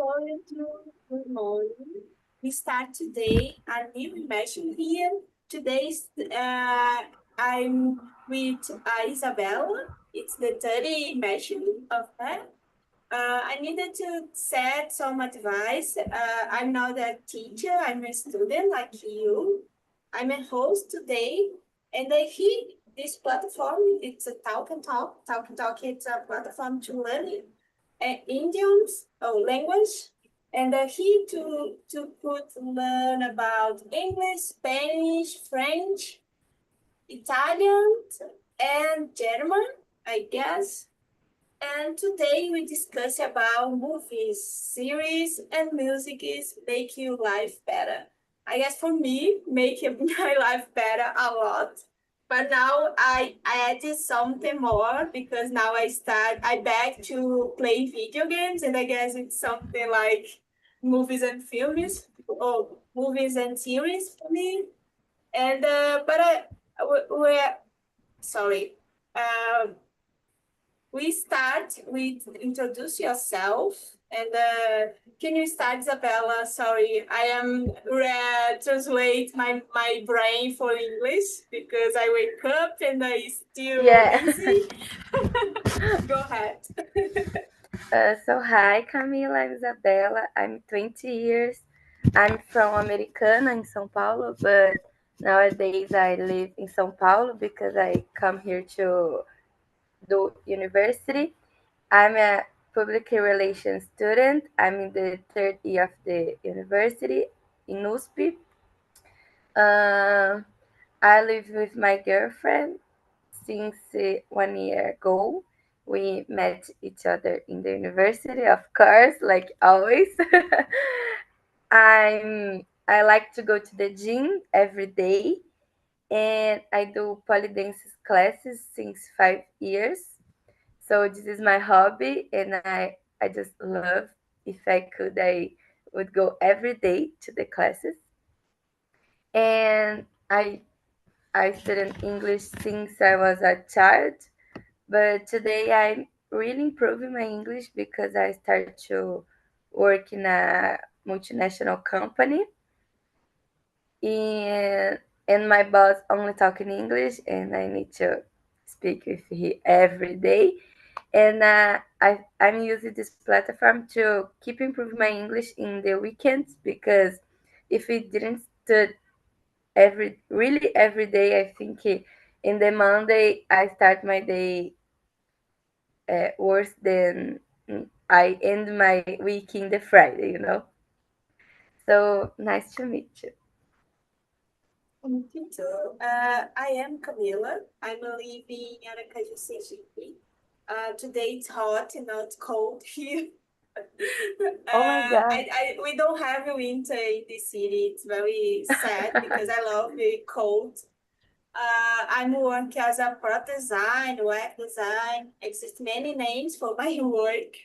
morning. Good morning. We start today a new immersion here. Today's I'm with Isabella. It's the 30 immersion of that. I needed to set some advice. I'm not a teacher. I'm a student like you. I'm a host today, and I hear this platform. It's a Talk and Talk. Talk and Talk. It's a platform to learn idioms or language, and here to learn about English, Spanish, French, Italian, and German, I guess. And today we discuss about movies, series, and music is make your life better. I guess for me, make my life better a lot. But now I added something more because now I back to play video games, and I guess it's something like movies and films or movies and series for me. And but I we're sorry. We start with introduce yourself. And can you start, Isabella? Sorry, I am translate my brain for English because I wake up and I still busy. Go ahead. So hi, Camila, I'm Isabela. I'm 20 years. I'm from Americana in São Paulo, but nowadays I live in São Paulo because I come here to do university. I'm a public relations student. I'm in the third year of the university in USP. Uh, I live with my girlfriend since 1 year ago. We met each other in the university, of course, like always. I like to go to the gym every day, and I do pole dance classes since 5 years. So this is my hobby, and I just love. If I could, I would go every day to the classes. And I studied English since I was a child, but today I'm really improving my English because I started to work in a multinational company, and my boss only talk in English, and I need to speak with him every day. And I'm using this platform to keep improving my English in the weekends because if we didn't study every day, I think in the Monday I start my day worse than I end my week in the Friday. So nice to meet you. Me too. I am Camila. I'm living in Aracaju, Sergipe. Today it's hot and not cold here. Oh my God. We don't have a winter in this city. It's very sad because I love the cold. I'm working as a product design, web design. Exist many names for my work.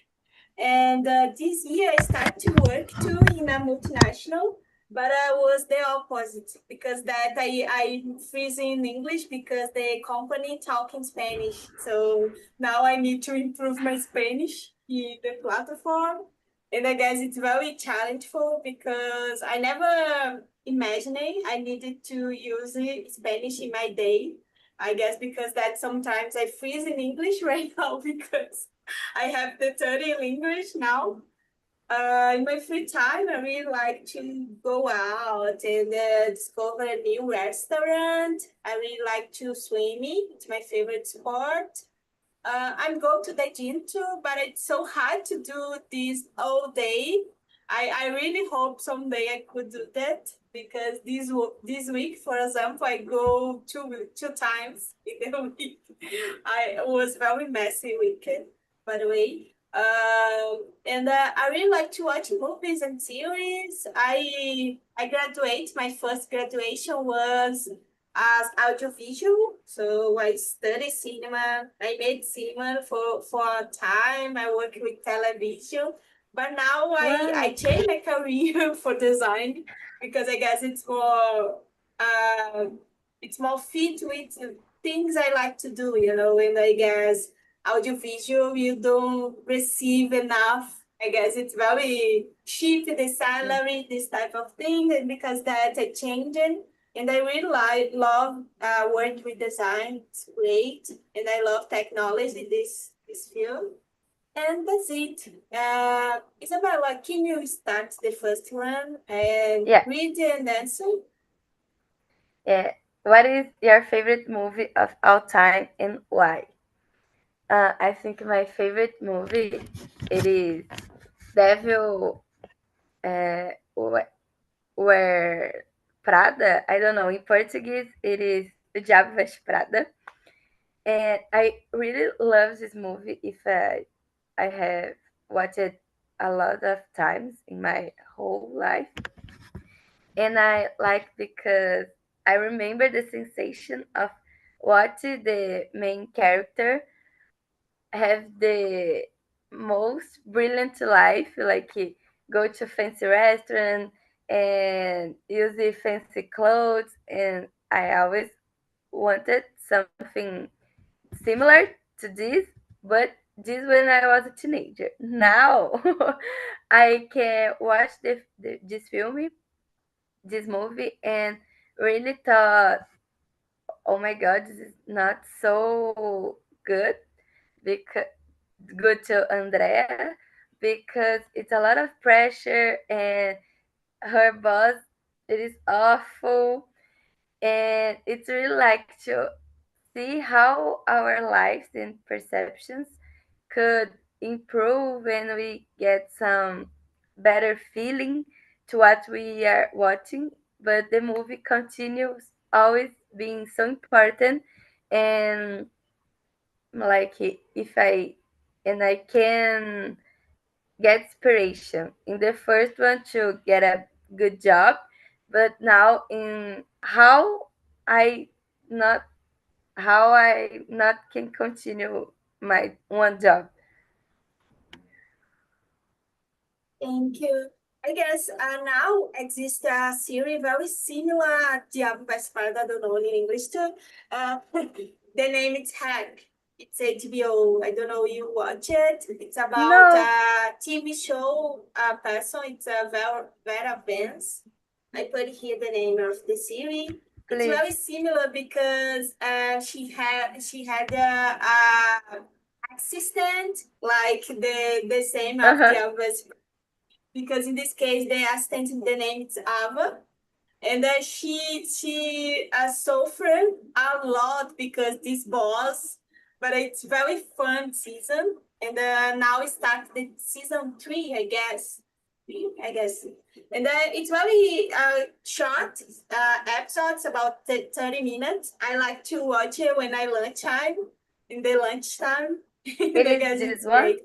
And this year I started to work too in a multinational, but I was the opposite because that I freeze in English because the company talk in Spanish. So now I need to improve my Spanish in the platform. And I guess it's very challenging because I never imagined I needed to use Spanish in my day. I guess because that sometimes I freeze in English right now because I have the 30 language now. In my free time, I really like to go out and discover a new restaurant. I really like to swimming. It's my favorite sport. I'm going to the gym too, but it's so hard to do this all day. I really hope someday I could do that because this week, for example, I go two times in the week. I was very messy weekend, by the way. And I really like to watch movies and series. I graduate. My first graduation was as audiovisual. So I study cinema. I made cinema for a time. I work with television. But now I Wow. changed my career for design because I guess it's more fit with things I like to do, and I guess audiovisual you don't receive enough I guess it's very cheap, the salary, this type of thing, and because that's a changing. And I really love work with design. It's great, and I love technology. This field, and that's it. Isabella, can you start the first one and read and answer? Yeah. What is your favorite movie of all time and why? I think my favorite movie it is Devil Wear Prada. I don't know. In Portuguese, it is O Diabo Veste Prada. And I really love this movie. If I have watched it a lot of times in my whole life, and I like because I remember the sensation of watching the main character have the most brilliant life, like go to fancy restaurant and use the fancy clothes, and I always wanted something similar to this, but this when I was a teenager. Now I can watch this movie, and really thought, oh my god, this is not so good because good to Andrea because it's a lot of pressure and her boss it is awful, and it's really like to see how our lives and perceptions could improve when we get some better feeling to what we are watching. But the movie continues always being so important, and like if I and I can get inspiration in the first one to get a good job, but now in I not I not can continue my one job. Thank you. I guess now exists a series very similar Diabo Veste Prada, I don't know in English too. The name is Hack. It's HBO. I don't know you watch it. It's about No, a TV show person. It's a Vera Vance. I put here the name of the series. It's please. very similar because she had a assistant like the same of Uh-huh. Diabo Veste, because in this case the assistant the name is Ava, and then she suffered a lot because this boss, but it's very fun season, and now it starts the season 3, I guess. And it's very short episodes, about 30 minutes. I like to watch it when I lunchtime, in the lunchtime. It I is guess this it's one? great.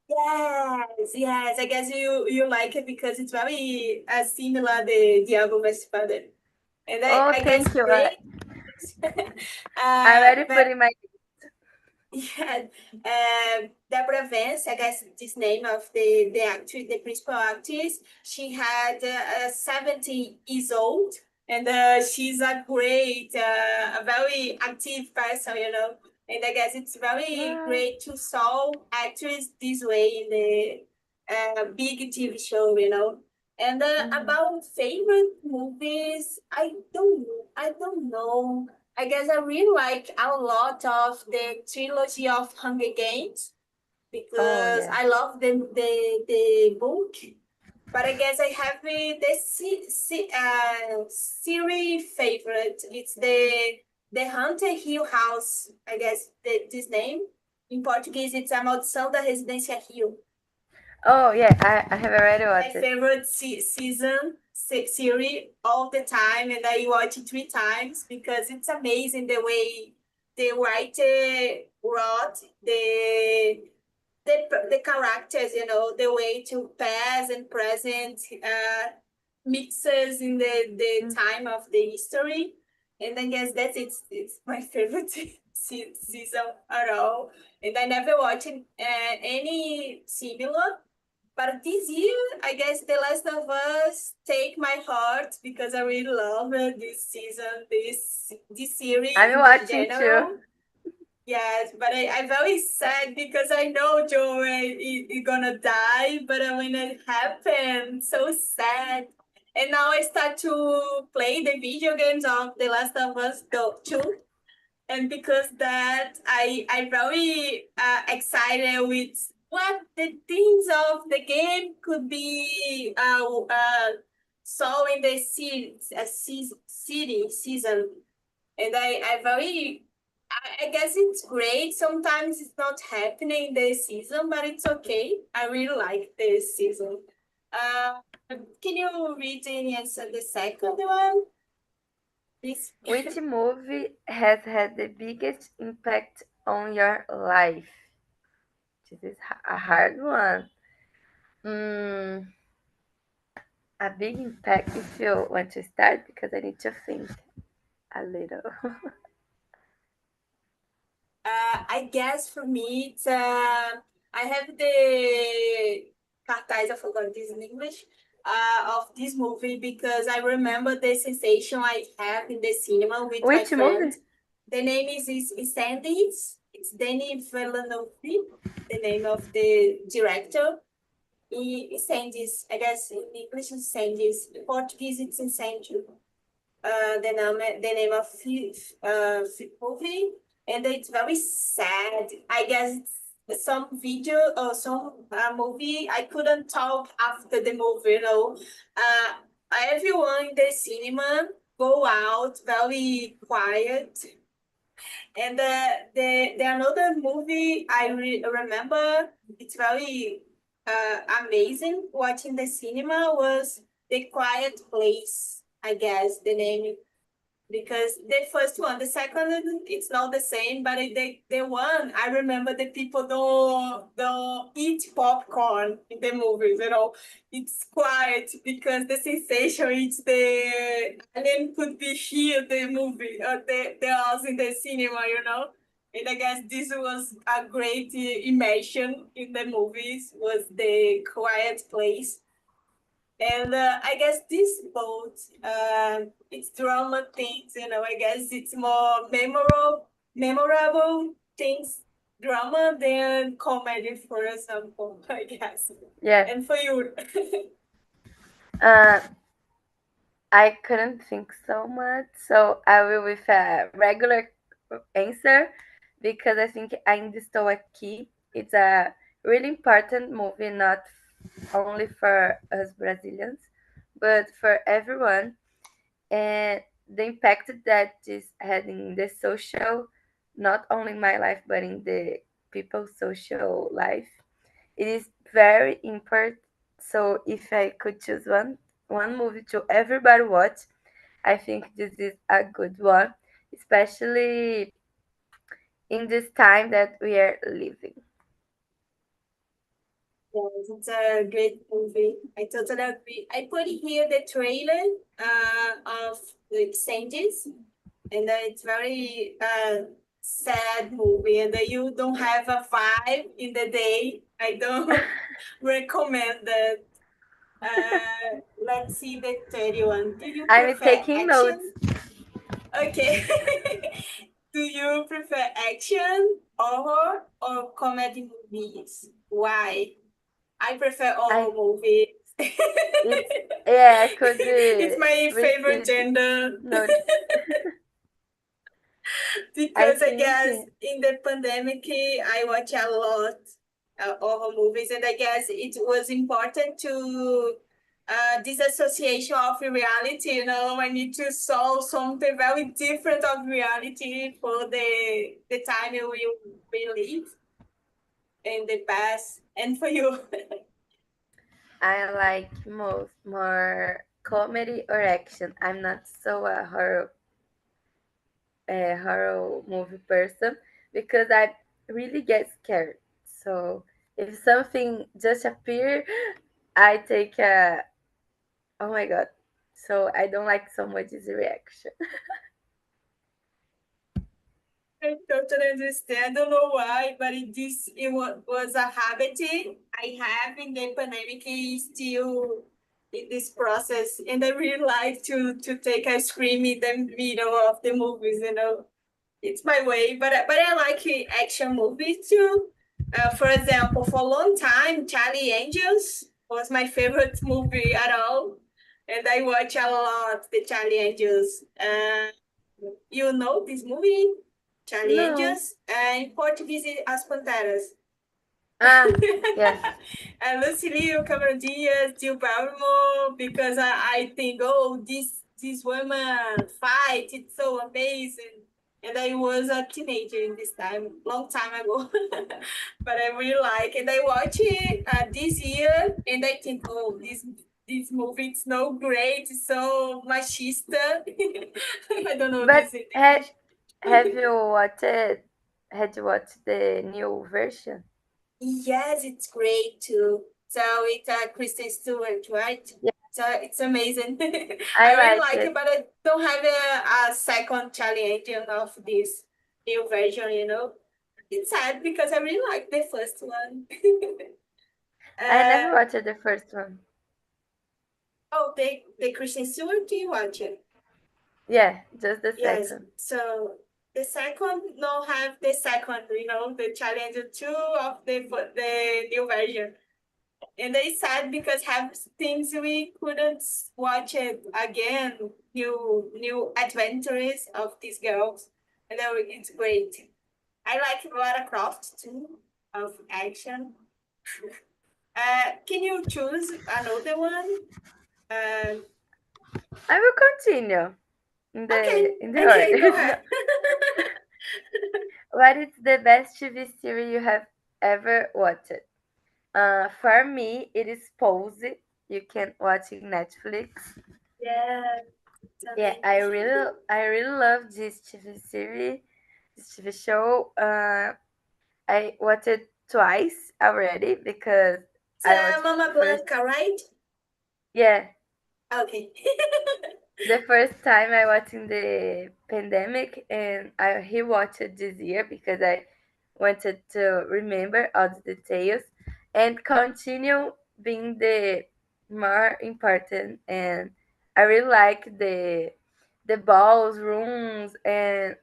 Yes. I guess you like it because it's very similar the Diabo Veste Prada, and Oh, I guess thank you. they I already put but in my. yeah, Deborah Vance, I guess this name of the actress, the principal actress. She had 70 years old, and she's a great, a very active person, you know. And I guess it's very Wow. great to saw actress this way in the big TV show, you know. And Mhm. about favorite movies, I don't know. I guess I really like a lot of the trilogy of Hunger Games Oh because yeah. I love the book. But I guess I have series favorite. It's the Hunter Hill House. I guess this name in Portuguese it's A Maldição da Residência Hill. Oh yeah. I have already My watched it. favorite series all the time, and I watch it 3 times because it's amazing the way the writer wrote the characters, you know, the way to past and present mixes in the Mm. time of the history. And I guess that's it's my favorite season at all. And I never watched any similar. But this year, I guess The Last of Us take my heart because I really love this season, this series I'm in watching too. general. Yes, but I'm very sad because I know Joe is gonna die, but when it happened, so sad. And now I start to play the video games of The Last of Us 2. And because that, I very excited with what the things of the game could be saw in the season. And I very I guess it's great. Sometimes it's not happening this season, but it's okay. I really like this season. Uh, can you read the second one, please? Which movie has had the biggest impact on your life? This is a hard one. A big impact if you want to start because I need to think a little. I guess for me, it's I have the cartaz, I forgot this in English, of this movie because I remember the sensation I have in the cinema with my Which friend. movie? The name is Sandy's. It's Denis Villeneuve, the name of the director. Sandy's, I guess in English it's Sandy's. In Portuguese it's Incêndio. The name of movie, and it's very sad. I guess some video or some movie I couldn't talk after the movie. Everyone in the cinema go out very quiet. And the another movie I remember, it's very amazing watching the cinema was The Quiet Place. I guess the name, because the first one, the second, it's not the same, but the one I remember, the people don't eat popcorn in the movies. It's quiet because the sensation is the alien could be here the movie or the us in the cinema. And I guess this was a great immersion in the movies, was The Quiet Place. And I guess this boat, it's drama things, I guess it's more memorable things, drama than comedy, for example, I guess. Yeah. And for you? I couldn't think so much, so I will with a regular answer because I think Ainda Estou Aqui. It's a really important movie, not only for us Brazilians, but for everyone. And the impact that this had in the social, not only in my life, but in the people's social life, it is very important. So if I could choose one movie to everybody watch, I think this is a good one, especially in this time that we are living. Yes, it's a great movie. I totally agree. I put here the trailer of the exchanges, and it's very sad movie, and you don't have a vibe in the day. I don't recommend that. Let's see the 31. Do you I'm prefer taking notes. action? Okay. Do you prefer action, horror, or comedy movies? Why? I prefer horror movies. I could It's my favorite repeat gender. notes. Because I think guess in the pandemic, I watch a lot horror movies, and I guess it was important to disassociation of reality. I need to solve something very different of reality for the time we live in the past. And for you? I like more comedy or action. I'm not so a horror movie person because I really get scared. So if something just appear, I take a oh my god. So I don't like so much this reaction. I totally understand. I don't know why, but was a habit I have in the pandemic, still in this process. And I really like to take ice cream in the middle of the movies. it's my way. But I like action movies too. For example, for a long time, Charlie Angels was my favorite movie at all, and I watch a lot the Charlie Angels. You know this movie, Charlie No. Angels, and in Portuguese, As Panteras. Ah, yes. Lucilio, Cameron Diaz, Jill Barrymore, because I think, oh, this woman fight, it's so amazing. And I was a teenager in this time, long time ago. But I really like it. I watch it this year, and I think, oh, this movie is no great, it's so machista. I don't know But this in ha English. have you watched had you watched the new version? Yes, it's great too. So it's Kristen Stewart, right? Yeah, So it's amazing. I I really like like it. it, but I don't have a second Charlie Angel of this new version, you know. It's sad because I really like the first one. I uh, never watched the first one. oh, the Kristen Stewart, do you watch it? Yeah, just the Yes. second. So the second no have the second, you know, the Charlie Angel 2 of the new version. And they sad because have things we couldn't watch it again. New adventures of these girls, and then it's great. I like Lara Croft too, of action. Can you choose another one? Uh, I will continue okay, in the okay, go order. ahead. What is the best TV series you have ever watched? For me, it is Pose. You can watch in Netflix. Yeah, it's Yeah, amazing. I really love this TV series, this TV show. I watched it twice already because It's I watched Mama first. Blanca, right? Yeah, Okay. the first time I watched in the pandemic, and I rewatched it this year because I wanted to remember all the details and continue being the more important. And I really like the balls, rooms, and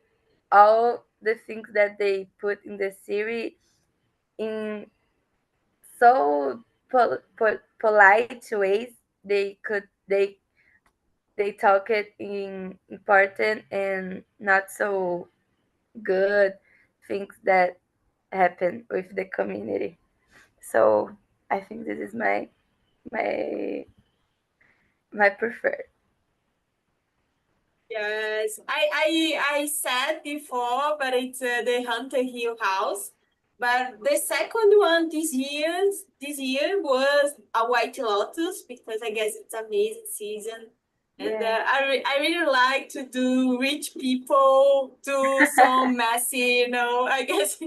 all the things that they put in the series in so polite ways. They talk it in important and not so good things that happen with the community. So I think this is my my preferred. Yes, I said before, but it's the Hunter Hill House. But the second one this year was a White Lotus because I guess it's amazing season. And Yeah. I really like to do rich people do some messy, you know. I guess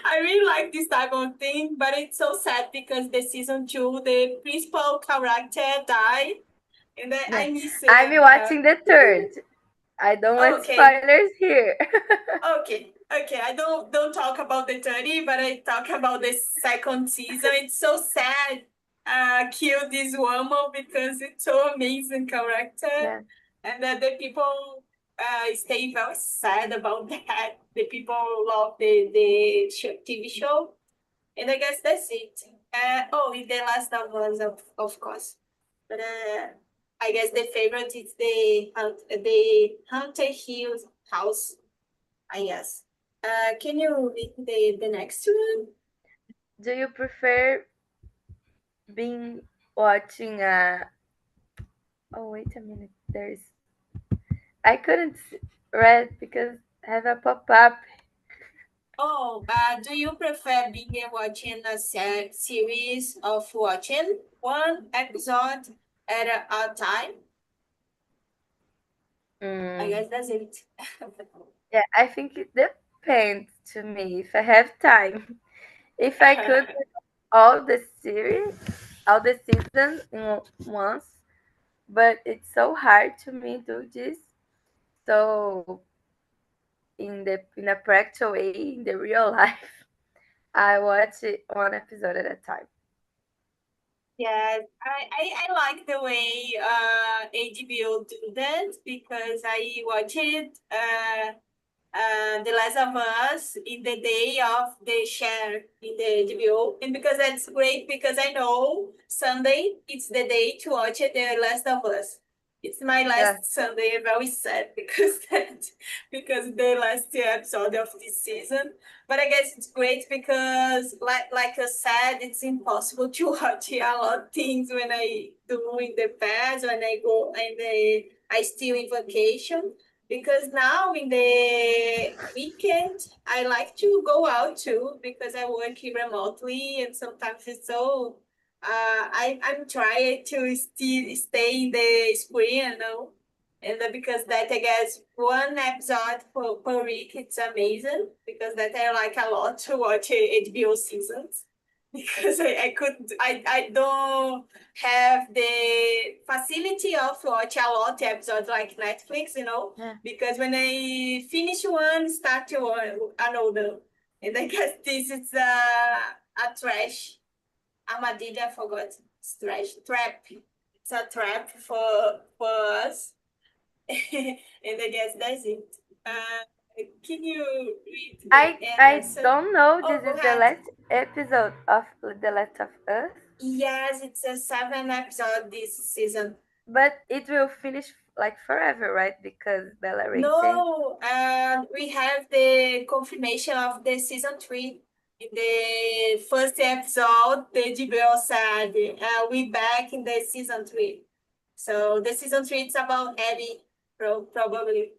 I really like this type of thing, but it's so sad because the season 2, the principal character died, and Yeah. I miss I'm her. watching the third. I don't want Okay. spoilers here. Okay, okay. I don't talk about the 30, but I talk about the second season. It's so sad. Kill this woman because it's so amazing character, Yeah. and that the people stay very sad about that. The people love the TV show, and I guess that's it. Oh, in the last of us, of course. But I guess the favorite is the Haunted Hill House. Yes. Can you read the next one? Do you prefer being watching a? Oh wait a minute. I couldn't read because I have a pop up. Oh, do you prefer being watching a series of watching one episode at a time? I Mm. guess that's it. Yeah, I think it depends to me if I have time. If I could all the series, all the seasons in once, but it's so hard to me do this. So in a practical way, in the real life, I watch it one episode at a time. Yes, I like the way HBO do that because I watch it The Last of Us in the day of the share in the HBO. And because that's great, because I know Sunday it's the day to watch The Last of Us. It's my last Sunday, very sad because because the last episode of this season. But I guess it's great because, like I said, it's impossible to watch a lot of things when I do in the past, when I go and I still in vacation. Because now in the weekend, I like to go out too because I work remotely and sometimes it's so I'm trying to still stay in the screen, you know. And because that I guess one episode per week it's amazing because that I like a lot to watch HBO seasons because I don't have the facility of watch a lot episodes like Netflix, you know, because when I finish one, start one another. And I guess this is a trash armadillo, I forgot. It's trash trap. It's a trap for us. And I guess that's it. Can you read I don't know. This is the last episode of The Last of Us. Yes, it's a 7 episode this season. But it will finish like forever, right? Because Bella rated. No, we have the confirmation of the season 3. In the first episode, the HBO said, we back in the season 3. So the season 3 is about Abby, probably.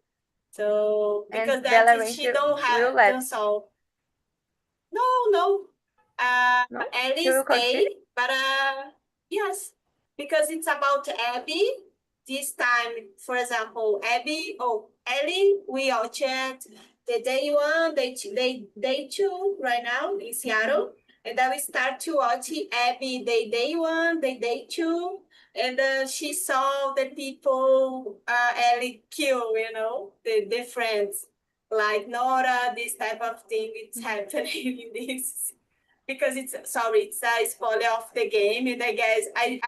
So because that she don't have solve. No. Ellie stay, but yes, because it's about Abby. This time, for example, Ellie, we all chat the day 1, day 2 right now in Seattle. And then we start to watch Abby the day 1, the day 2. And she saw the people Ellie kill, you know, the friends. Like Nora, this type of thing, it's happening in this. Because it's a spoiler of the game, and I guess I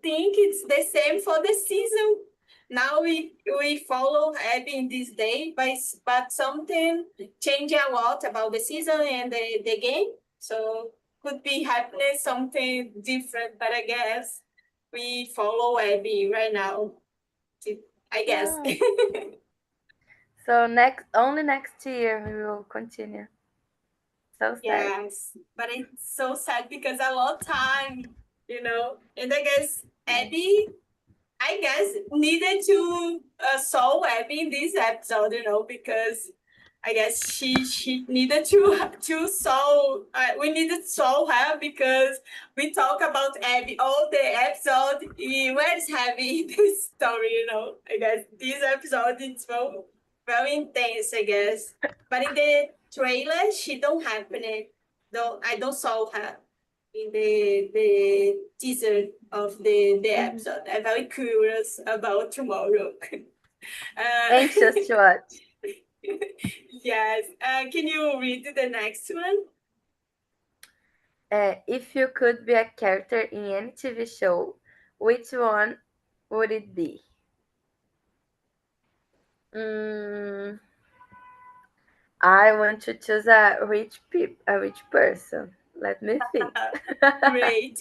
think it's the same for the season. Now we follow Abby in this day, but something changed a lot about the season and the game. So could be happening something different, but I guess we follow Abby right now. I guess. So only next year we will continue. So sad. Yes, but it's so sad because a lot of time, you know. And I guess Abby, needed to solve Abby in this episode, you know, because I guess she needed to solve. We needed to solve her because we talk about Abby all the episode. Where is Abby in this story? You know, I guess this episode is very, very intense. I guess, but in the trailer, she don't happen it. I don't solve her in the teaser of the episode. I'm very curious about tomorrow. Anxious to watch. Yes. Can you read the next one? If you could be a character in any TV show, which one would it be? I want to choose a rich person. Let me think. Great.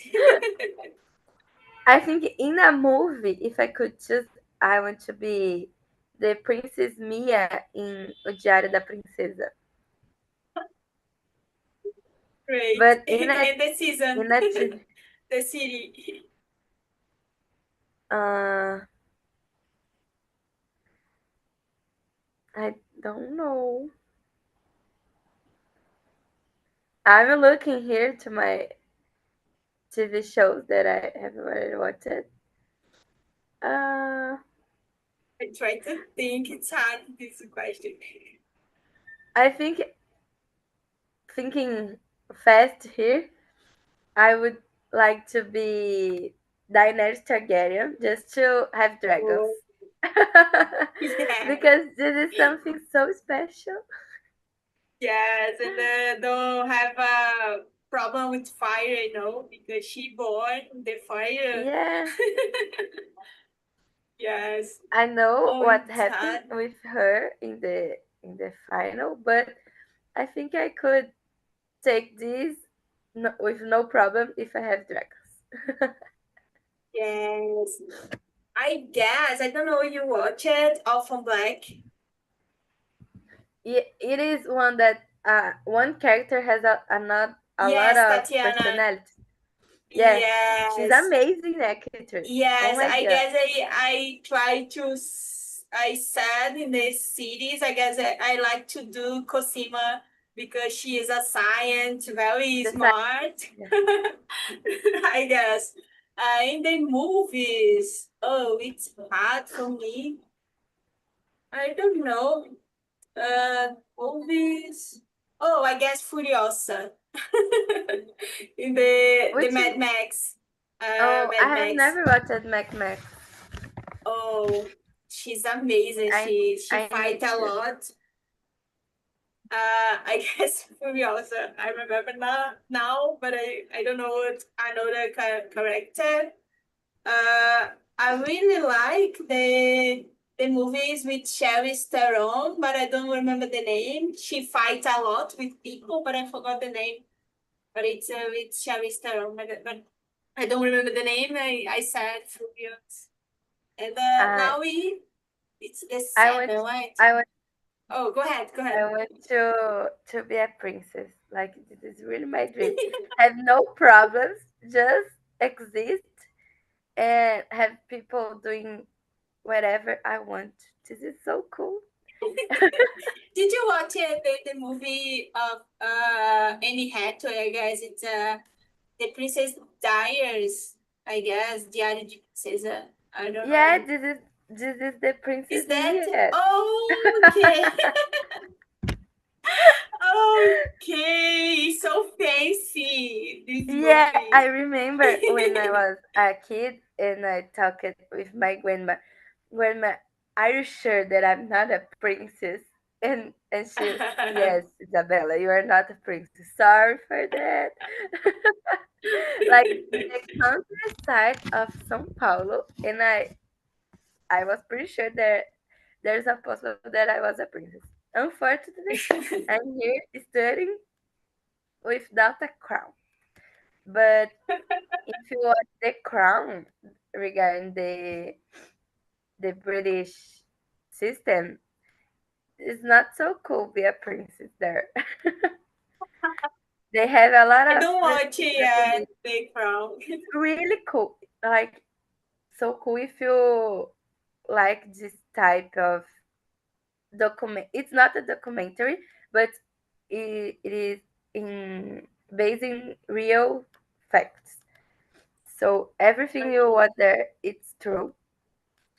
I think in a movie, if I could choose, I want to be the Princess Mia in O Diário da Princesa. Great. But in the season, in a TV, the city. I don't know. I'm looking here to my TV shows that I have already watched. I try to think. It's hard, this question. I think thinking fast here, I would like to be Daenerys Targaryen just to have dragons. Yeah. Because this is something so special. Yes, and don't have a problem with fire, you know, because she born the fire. Yeah. Yes. I know Oh, what it's happened hard. with her in the final, but I think I could take this with no problem if I have dragons. Yes. I guess. I don't know if you watch it. All from Black. It is one that one character has a lot Yes, of Tatiana. personality. Yeah, she's Yes. amazing actress. Oh Yes, my I god, guess I try to I said in the series, I guess I like to do Cosima because she is a science, very the side. smart. Yeah. I guess. In the movies, oh, it's hard for me. I don't know. Movies. Oh, I guess Furiosa. In the Which is Mad Max. oh, I Mad have Max. never watched Mac Mac. Oh, she's amazing. She I fight need a to. lot. I guess Furiosa. I remember now, but I don't know what another character. Uh, I really like the movies with Sherry Theron, but I don't remember the name. She fights a lot with people, but I forgot the name. But it's with Sherry Theron, but I don't remember the name. I said Furious. And Uh, now it's the I want seven, right? I want Oh, go ahead, go I ahead. want to be a princess. Like this is really my dream. Have no problems, just exist and have people doing whatever I want. This is so cool. Did you watch the movie of Annie Hathaway? I guess it's the Princess Diaries. I guess Diário de Princesa. I don't Yeah, know. this is the Is princess that Liet. okay? Okay, so fancy this Yeah, I movie. remember when I was a kid and I talked with my grandma, are you sure that I'm not a princess? And she, yes, Isabella, you are not a princess. Sorry for that. Like the countryside of São Paulo, and I was pretty sure that there's a possible that I was a princess. Unfortunately, I'm here studying without a crown. But if you watch The Crown regarding the British system, it's not so cool be a princess there. They have a lot I of don't watch it yet, responsibility. The Crown. It's really cool. Like so cool if you like this type of document. It's not a documentary, but it is in based in real facts. So everything you watch there, it's true,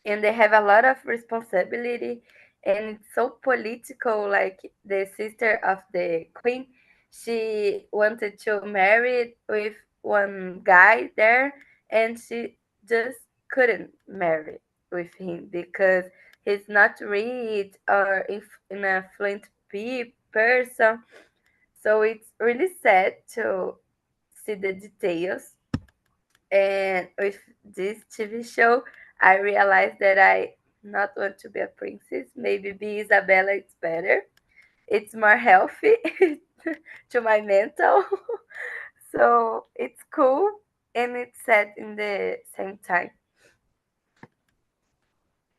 and they have a lot of responsibility, and it's so political. Like the sister of the queen, she wanted to marry with one guy there, and she just couldn't marry with him because he's not rich or an affluent person. So it's really sad to see the details, and with this TV show, I realized that I not want to be a princess. Maybe be Isabella, it's better. It's more healthy to my mental. So it's cool and it's sad in the same time.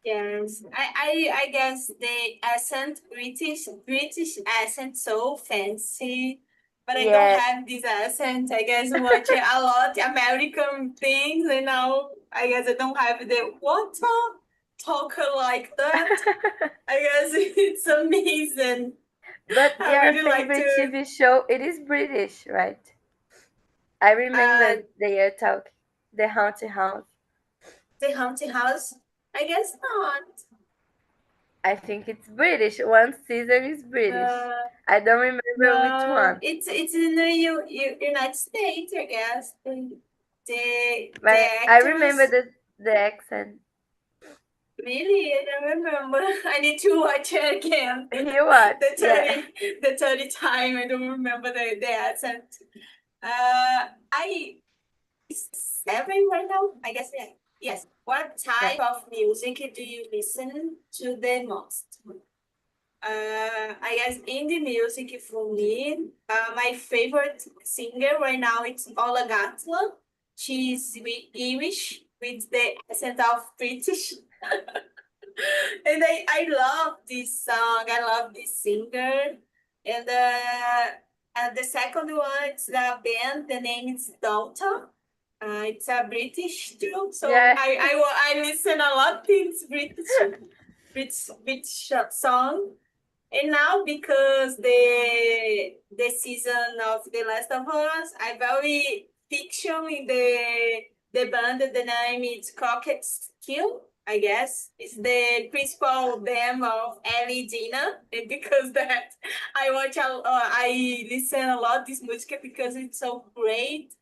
Yes, I guess the accent, British accent, so fancy, but I don't Yeah. have this accent. I guess watch a lot American things, and now I guess I don't have the what talk like that. I guess it's amazing. But I your really like favorite to TV show, it is British, right? I uh remember they are talking the haunted house. the haunted house. I guess not. I think it's British. One season is British. Uh, I don't remember which No, one. it's in the United States, I guess. The But I remember actors the accent. really, I don't remember. I need to watch it again. He was, The yeah. 30 time. I don't remember the accent. I it's seven right now. I guess yeah. Yes. What Yeah. type of music do you listen to the most? I guess indie music for me. My favorite singer right now is Ola Gatla. She's Irish with the accent of British. And I love this song. I love this singer. And the second one is the band. The name is Dalton. It's a British too. So Yeah. I listen a lot to this British song. And now because the season of The Last of Us, I very fiction in the band. The name is Crockett Skill, I guess. It's the principal band of Ellie Dina, and because that I listen a lot this music because it's so great.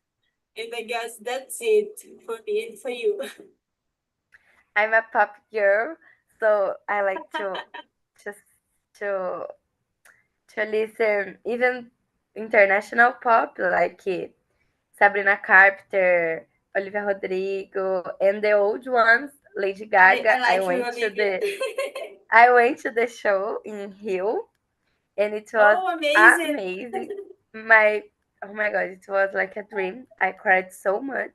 And I guess that's it for me and for you. I'm a pop girl, so I like to just to listen even international pop like Sabrina Carpenter, Olivia Rodrigo, and the old ones, Lady I Gaga. I like you, went to Olivia. the show in Rio, and it was Oh, amazing. amazing. My Oh my god, it was like a dream. I cried so much.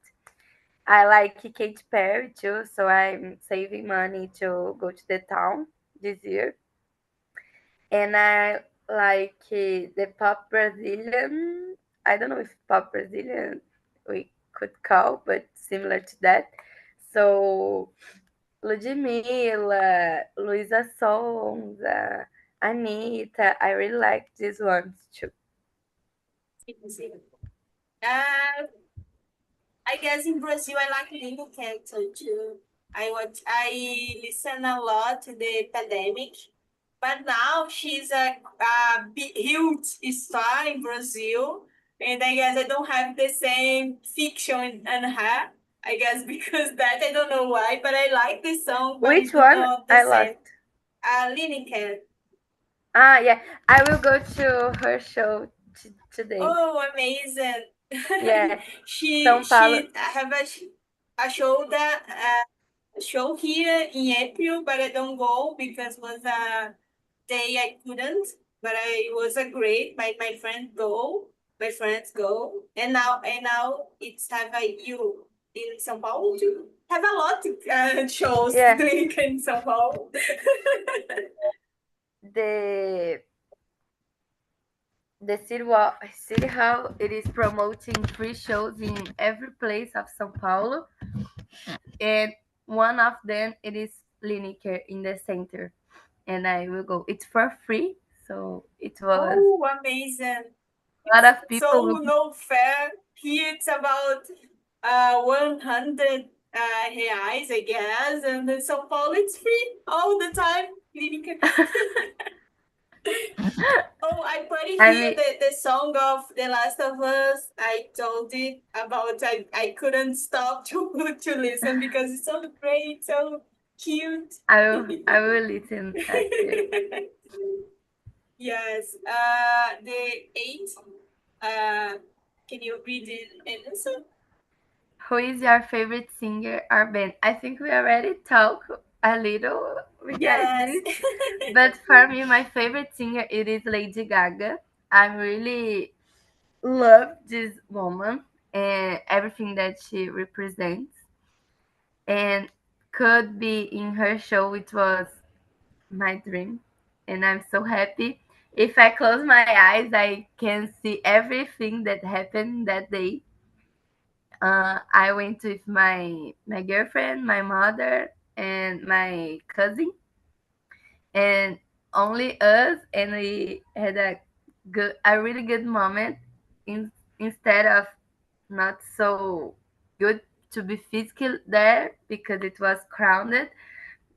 I like Katy Perry too, so I'm saving money to go to the town this year. And I like the pop Brazilian. I don't know if pop Brazilian we could call, but similar to that. So Ludmilla, Luisa Sonza, Anitta. I really like these ones too. Uh, I guess in Brazil I like Lingo Cantor too. I listen a lot to the pandemic, but now she's a huge star in Brazil, and I guess I don't have the same fiction on her. I guess because that I don't know why, but I like the song, but Which it's one? not the I lost. same. Lineker. Ah, yeah. I will go to her show today. Oh, amazing! Yeah, she São Paulo. she have a show that show here in April, but I don't go because was a day I couldn't. But I was a great. My friend go. My friends go, and now it's have a you in São Paulo too. Have a lot of shows Yeah, doing in São Paulo. the city hall. It is promoting free shows in every place of São Paulo, and one of them it is Lineker in the center, and I will go. It's for free, so it was Oh, amazing! a lot It's of people so will be. no fair. Here it's about 100 reais, I guess, and in São Paulo it's free all the time. Clínica. Oh, I put it I here mean, the song of The Last of Us. I told it about I couldn't stop to listen because it's so great, so cute. I will listen after. Yes. The eight. Can you read it and answer? Who is your favorite singer or band? I think we already talked a little regarding Yes. this, but for me, my favorite singer it is Lady Gaga. I really love this woman and everything that she represents, and could be in her show. It was my dream, and I'm so happy. If I close my eyes, I can see everything that happened that day. I went with my girlfriend, my mother, and my cousin, and only us, and we had a really good moment. Instead of not so good to be physical there because it was crowded.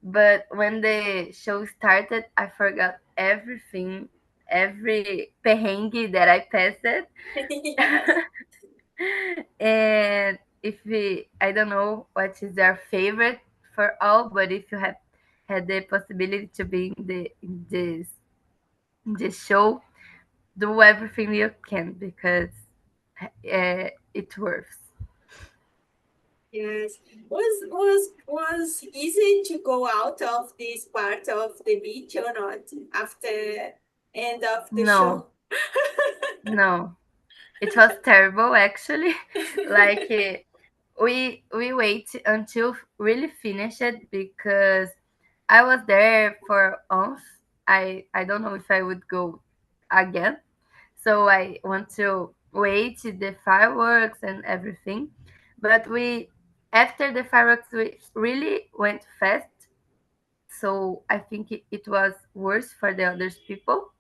But when the show started, I forgot everything, every pehengue that I passed. Yes. And if we, I don't know what is your favorite for all, but if you have had the possibility to be in this show, do everything you can because it works. Yes. Was easy to go out of this part of the beach or not after end of the No, show? no. It was terrible actually. Like we wait until really finished it because I was there for once. I don't know if I would go again. So I want to wait the fireworks and everything. But we after the fireworks we really went fast. So I think it was worse for the other people.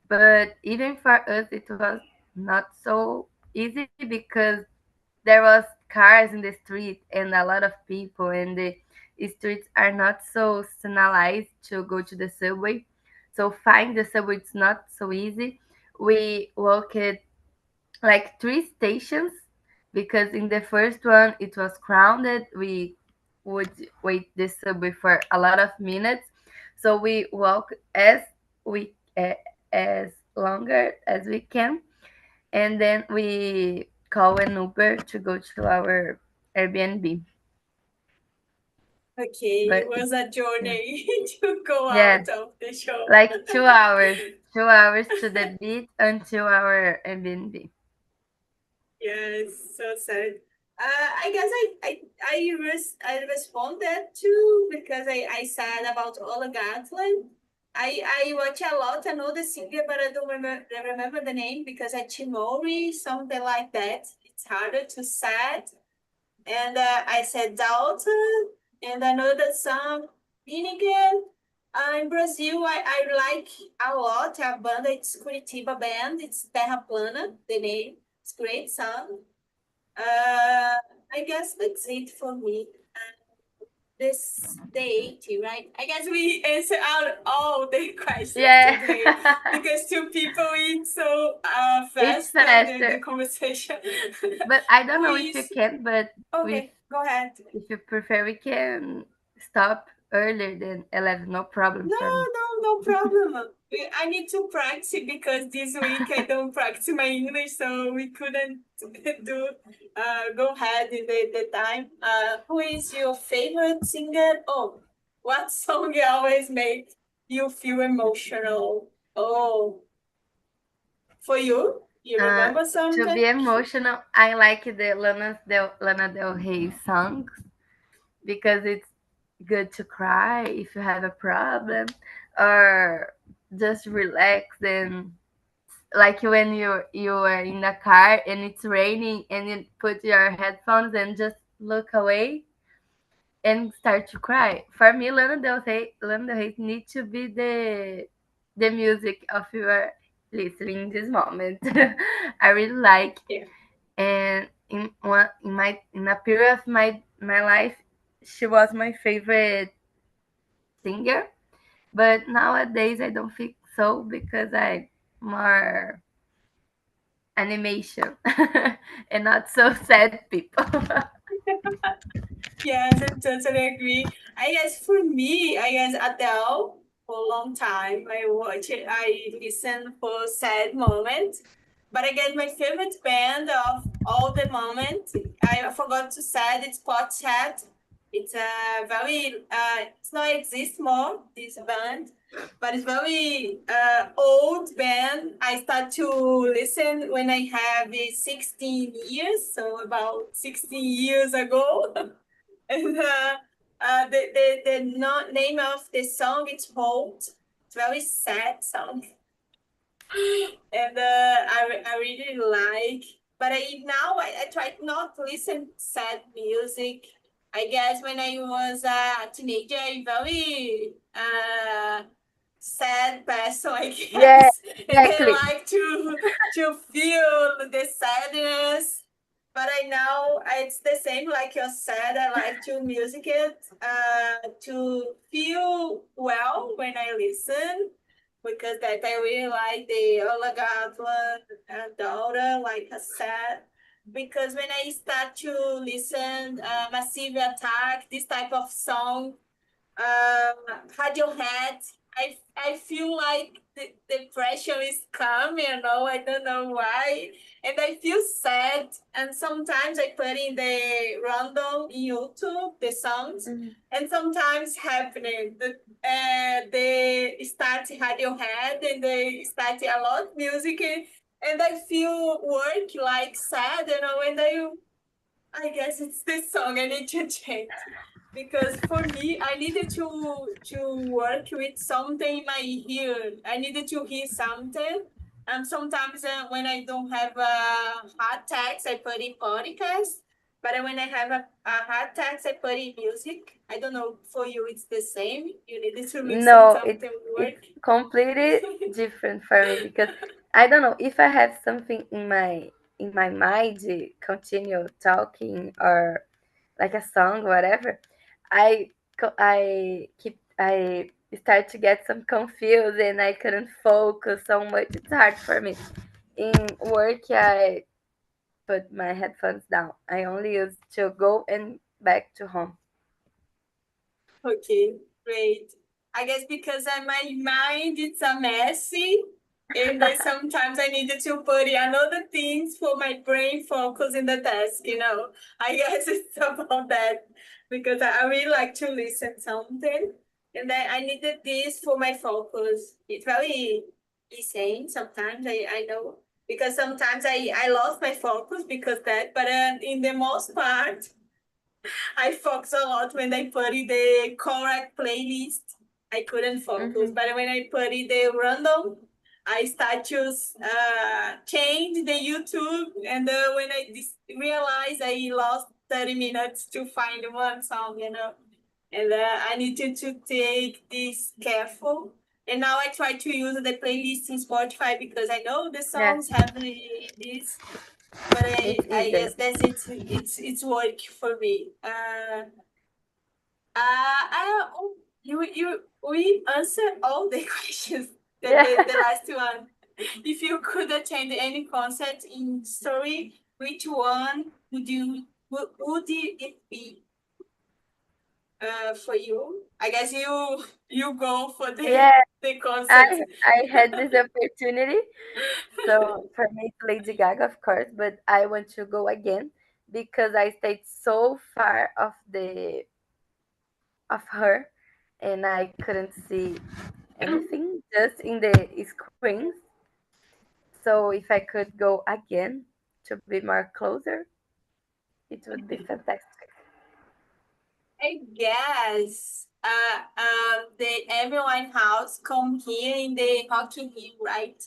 But even for us it was not so easy because there was cars in the street and a lot of people and the streets are not so signalized to go to the subway, so find the subway it's not so easy. We walked like three stations because in the first one it was crowded. We would wait the subway for a lot of minutes, so we walk we as longer as we can, and then we call an Uber to go to our Airbnb. Okay, it But was a yeah, journey to go yeah, out of the show. like 2 hours, 2 hours to the beach until our Airbnb. Yes, so sad. I guess I responded to because I said about Ola Gatland. I watch a lot. I know the singer, but I don't remember the name because I Chimori, something like that. It's harder to say. And I said Dalton, and I know that song Finnegan. In Brazil, I like a lot a banda. It's Curitiba band. It's Terra Plana, the name. It's great song. Uh, I guess that's it for me. This the 80, right? I guess we answer out all the questions today Yeah, because two people eat so it's fast the faster. conversation. But I don't Who know if you is can, but if okay? Go ahead. if you prefer, we can stop earlier than 11. No problem No, for me. no problem. I need to practice because this week I don't practice my English, so we couldn't do go ahead in the time. Who is your favorite singer? Oh, what song you always make you feel emotional? Oh, for you? You Uh, remember to something? be emotional, I like the Lana Del Rey songs because it's good to cry if you have a problem or just relax and like when you are in the car and it's raining and you put your headphones and just look away and start to cry. For me, Lana Del Rey needs to be the music of your listening in this moment. I really like, Yeah. and in a period of my life, she was my favorite singer. But nowadays, I don't think so because I more animation and not so sad people. Yes, I totally agree. I guess for me, I guess Adele for a long time. I watch it, I listen for sad moments. But I guess my favorite band of all the moment, I forgot to say it's Potchat. It's a very it's not exist more, this band, but it's very old band. I start to listen when I have 16 years, so about 16 years ago. And the name of the song is Hold. It's a very sad song. And I really like, but I try not to listen sad music. I guess when I was a teenager, I very sad person, I Yeah, guess, and they exactly. like to feel the sadness. But I know it's the same like you said. I like to music it to feel well when I listen because that I really like the Olagatla daughter, like I said. Because when I start to listen Massive Attack, this type of song, Radiohead. I feel like the pressure is coming, I don't know why. And I feel sad. And sometimes I put in the random in YouTube, the songs, and sometimes happening. They start Radiohead and they start a lot of music and I feel work like sad, and I guess it's this song I need to change because for me, I needed to work with something in my ear. I needed to hear something. And sometimes when I don't have a hard text, I put in podcast. But when I have a hard text, I put in music. I don't know, for you, it's the same. You needed to listen No, something it's work. completely different for me because I don't know if I have something in my mind to continue talking or like a song, whatever. I start to get some confused and I couldn't focus so much. It's hard for me. In work, I put my headphones down. I only use to go and back to home. Okay, great. I guess because my mind it's a messy, and then sometimes I needed to put in another things for my brain focus in the task. I guess it's about that because I really like to listen something, and then I needed this for my focus. It's very insane sometimes. I know because sometimes I lost my focus because that, but in the most part. I focus a lot when I put in the correct playlist. I couldn't focus, but when I put in the random, I start to change the YouTube, and when I realize I lost 30 minutes to find one song. And I needed to take this careful. And now I try to use the playlist in Spotify because I know the Yeah, songs have this, but it's I easier. guess that's it. It's work for me. We answered all the questions. Yeah. The last one. If you could attend any concert in story, which one would it be? For you, I guess you go for the Yeah, the concert. I had this opportunity. So for me, it's Lady Gaga, of course, but I want to go again because I stayed so far of her, and I couldn't see anything just in the screens. So if I could go again to be more closer, it would be fantastic. I guess the Everyone House come here in the Rocky Hill, right?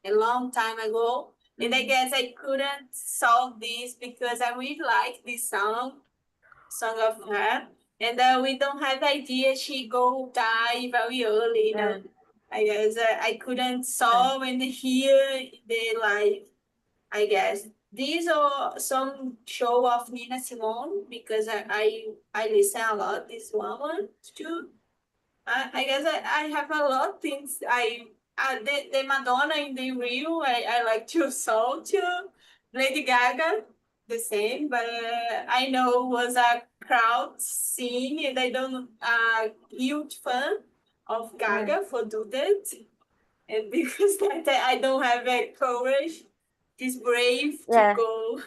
A long time ago. And I guess I couldn't solve this because I really like this song of her. And we don't have idea she go die very early. Yeah, I guess I couldn't yeah, solve and hear the life. I guess these are some show of Nina Simone because I listen a lot this woman too. I guess I have a lot of things. The Madonna in the Rio I like to saw too. Lady Gaga the same, but I know was a crowd scene and I don't huge fan of yeah, Gaga for do that. And because that I don't have a courage, this brave to yeah. go.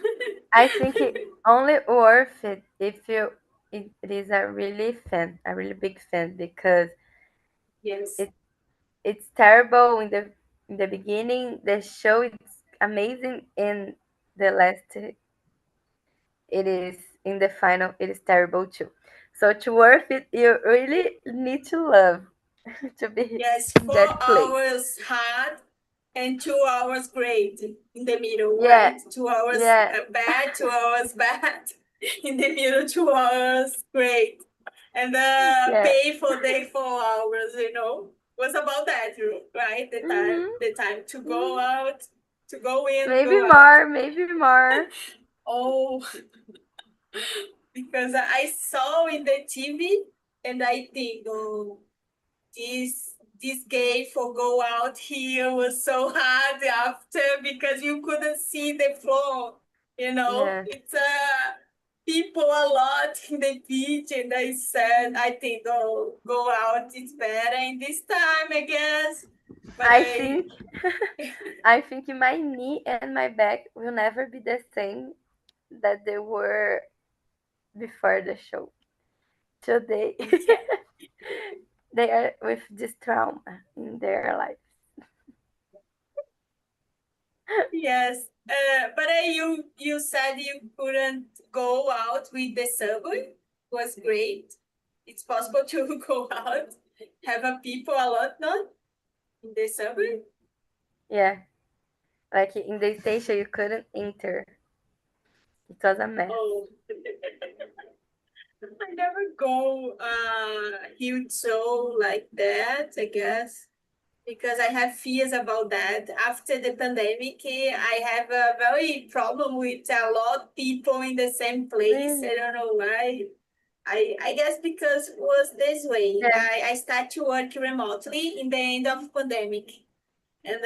I think it only worth it if it is a really big fan because Yes. it it's terrible in the beginning. The show is amazing, and the last it is in the final it is terrible too. So to worth it, you really need to love to be Yes, in four that place. hours hard and 2 hours great in the middle, Yeah, right? 2 hours yeah, bad, 2 hours bad. In the middle, 2 hours great. And yeah. pay for the 4 hours. Was about that, right? The time, Hmm. the time to go out, to go in, Maybe go out. more, maybe more. Oh, because I saw in the TV and I think, oh, this gate for go out here was so hard after because you couldn't see the floor. Yeah, It's people a lot in the beach, and I said, I think, oh, go out, it's better in this time, I guess. But I think my knee and my back will never be the same that they were before the show. Today, yeah. they are with this trauma in their life. Yes, but you said you couldn't go out with the subway. Was great. It's possible to go out, have a people a lot, not in the subway. Yeah, like in the station, you couldn't enter. It was a mess. Oh, I never go huge show like that, I guess, because I have fears about that. After the pandemic, I have a very problem with a lot of people in the same place. Really? I don't know why. I guess because it was this way. Yeah, I start to work remotely in the end of pandemic. And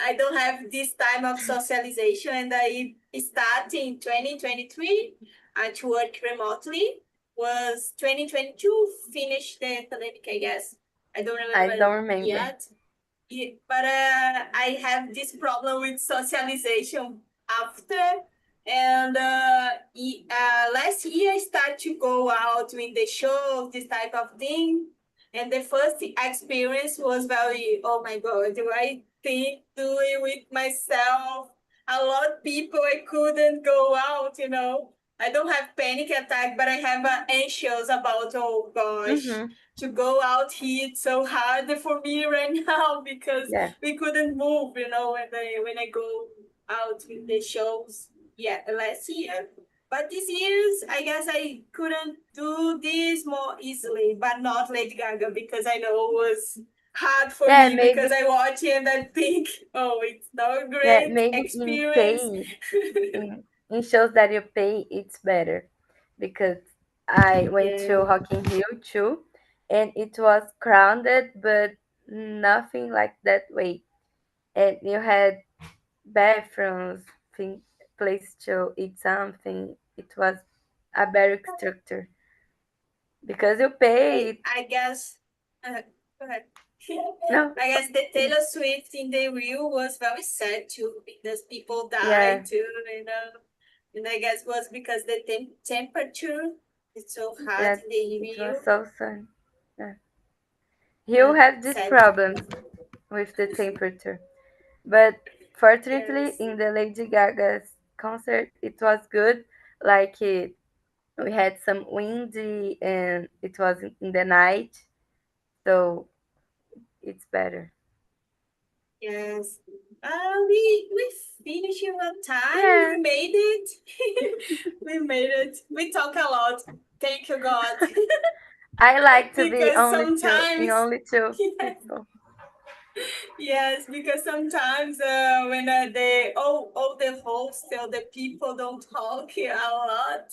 I don't have this time of socialization. And I start in 2023 to work remotely. Was 2022 finished the pandemic, I guess. I don't I remember don't remember. yet. Yeah, but I have this problem with socialization after. And last year I started to go out with the show, this type of thing. And the first experience was very, oh my God, do I think doing with myself? A lot of people I couldn't go out, you know. I don't have panic attack, but I have anxious about, oh gosh, Mm-hmm. to go out here, it's so hard for me right now because Yeah, we couldn't move, you know, when I go out with the shows. Yeah, last year. But this year's, I guess I couldn't do this more easily, but not Lady Gaga because I know it was hard for yeah, me because maybe, I watch it and I think, oh, it's not a yeah, great maybe in experience. pay, in shows that you pay, it's better because I went Yeah. to Rock in Rio too, and it was crowded, but nothing like that way. And you had bathrooms, thing, place to eat something. It was a better structure because you pay it. I guess. Go ahead. No, I guess the Taylor Swift in the reel was very sad too because people yeah, died too, you know. And I guess was because the temperature is so hot yeah, in the it was reel. so sun. Yeah. You have this Sad. problem with the temperature. But fortunately, Yes. in the Lady Gaga's concert, it was good. Like we had some windy and it was in the night, so it's better. Yes. We finished on time. Yeah, We made it. We made it. We talk a lot. Thank you, God. I like to be Because only two in sometimes only two yes, people. yes, because sometimes when all the hosts or the people don't talk here a lot,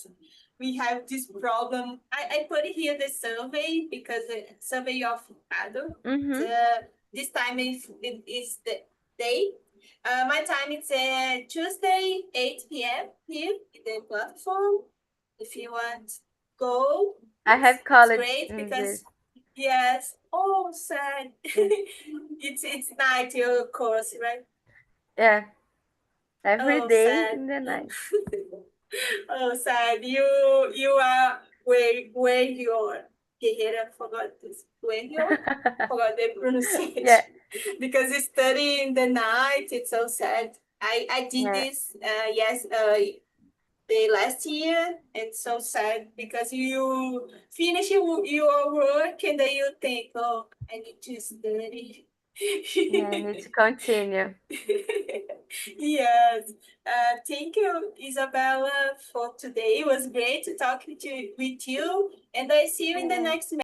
we have this problem. I put here the survey because the survey of Ado. Mm-hmm. This time is the day. My time is Tuesday, 8 p.m. here in the platform. If you want, go. I have It's college great in this. because yes. Oh, sad. Yeah, It's night your course, right? yeah. Every Oh, day sad. in the night. Oh, sad. You are where your guerreira forgot this. Where you forgot the Yeah, pronunciation because it's study in the night. It's so sad. I did yeah, this yes the last year. It's so sad because you finish your work and then you think, oh, I need to study. yeah. I need to continue. Yes. Thank you, Isabella, for today. It was great to talk with you, and I see you in the Yeah. next